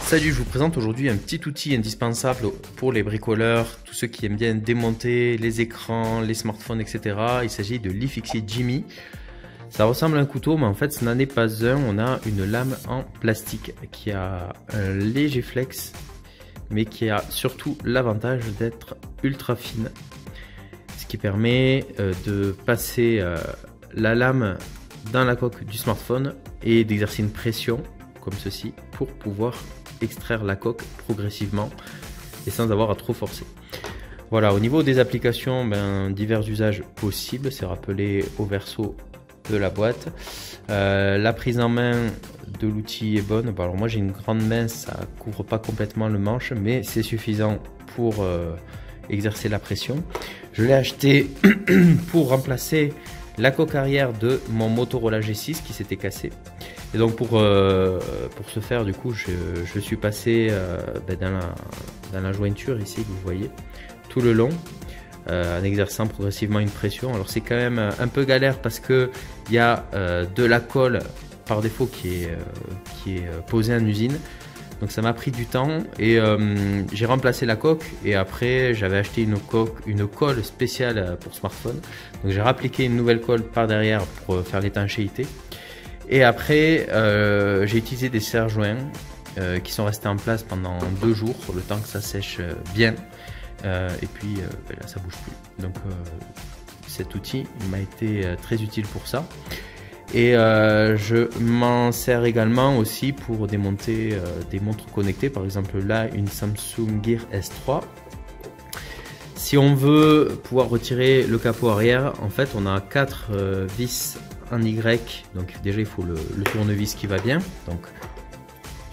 Salut, je vous présente aujourd'hui un petit outil indispensable pour les bricoleurs, tous ceux qui aiment bien démonter les écrans, les smartphones, etc. Il s'agit de l'iFixit Jimmy. Ça ressemble à un couteau, mais en fait ce n'en est pas un. On a une lame en plastique qui a un léger flex, mais qui a surtout l'avantage d'être ultra fine. Ce qui permet de passer la lame dans la coque du smartphone et d'exercer une pression comme ceci pour pouvoir extraire la coque progressivement et sans avoir à trop forcer. Voilà, au niveau des applications, divers usages possibles, c'est rappelé au verso de la boîte. La prise en main de l'outil est bonne. Bon, alors moi j'ai une grande main, ça couvre pas complètement le manche, mais c'est suffisant pour exercer la pression. Je l'ai acheté pour remplacer la coque arrière de mon Motorola G6 qui s'était cassé. Et donc pour ce faire, du coup, je suis passé dans la jointure ici que vous voyez tout le long, en exerçant progressivement une pression. Alors c'est quand même un peu galère parce que il y a de la colle par défaut qui est posée en usine. Donc ça m'a pris du temps et j'ai remplacé la coque, et après j'avais acheté une colle spéciale pour smartphone. Donc j'ai appliqué une nouvelle colle par derrière pour faire l'étanchéité. Et après j'ai utilisé des serre-joints qui sont restés en place pendant 2 jours, le temps que ça sèche bien. Et puis là ça bouge plus. Donc cet outil m'a été très utile pour ça. Et je m'en sers également aussi pour démonter des montres connectées, par exemple là une Samsung Gear S3. Si on veut pouvoir retirer le capot arrière, en fait on a 4 vis en Y, donc déjà il faut le tournevis qui va bien, donc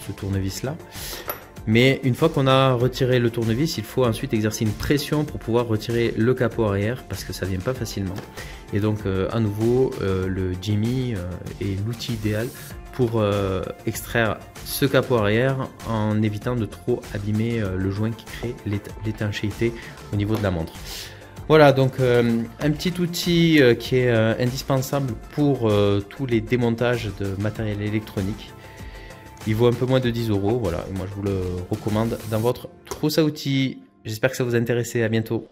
ce tournevis là. Mais une fois qu'on a retiré le tournevis, il faut ensuite exercer une pression pour pouvoir retirer le capot arrière, parce que ça vient pas facilement. Et donc à nouveau le Jimmy est l'outil idéal pour extraire ce capot arrière en évitant de trop abîmer le joint qui crée l'étanchéité au niveau de la montre. Voilà, donc un petit outil qui est indispensable pour tous les démontages de matériel électronique. Il vaut un peu moins de 10 €, voilà, et moi je vous le recommande dans votre trousse à outils. J'espère que ça vous a intéressé, à bientôt.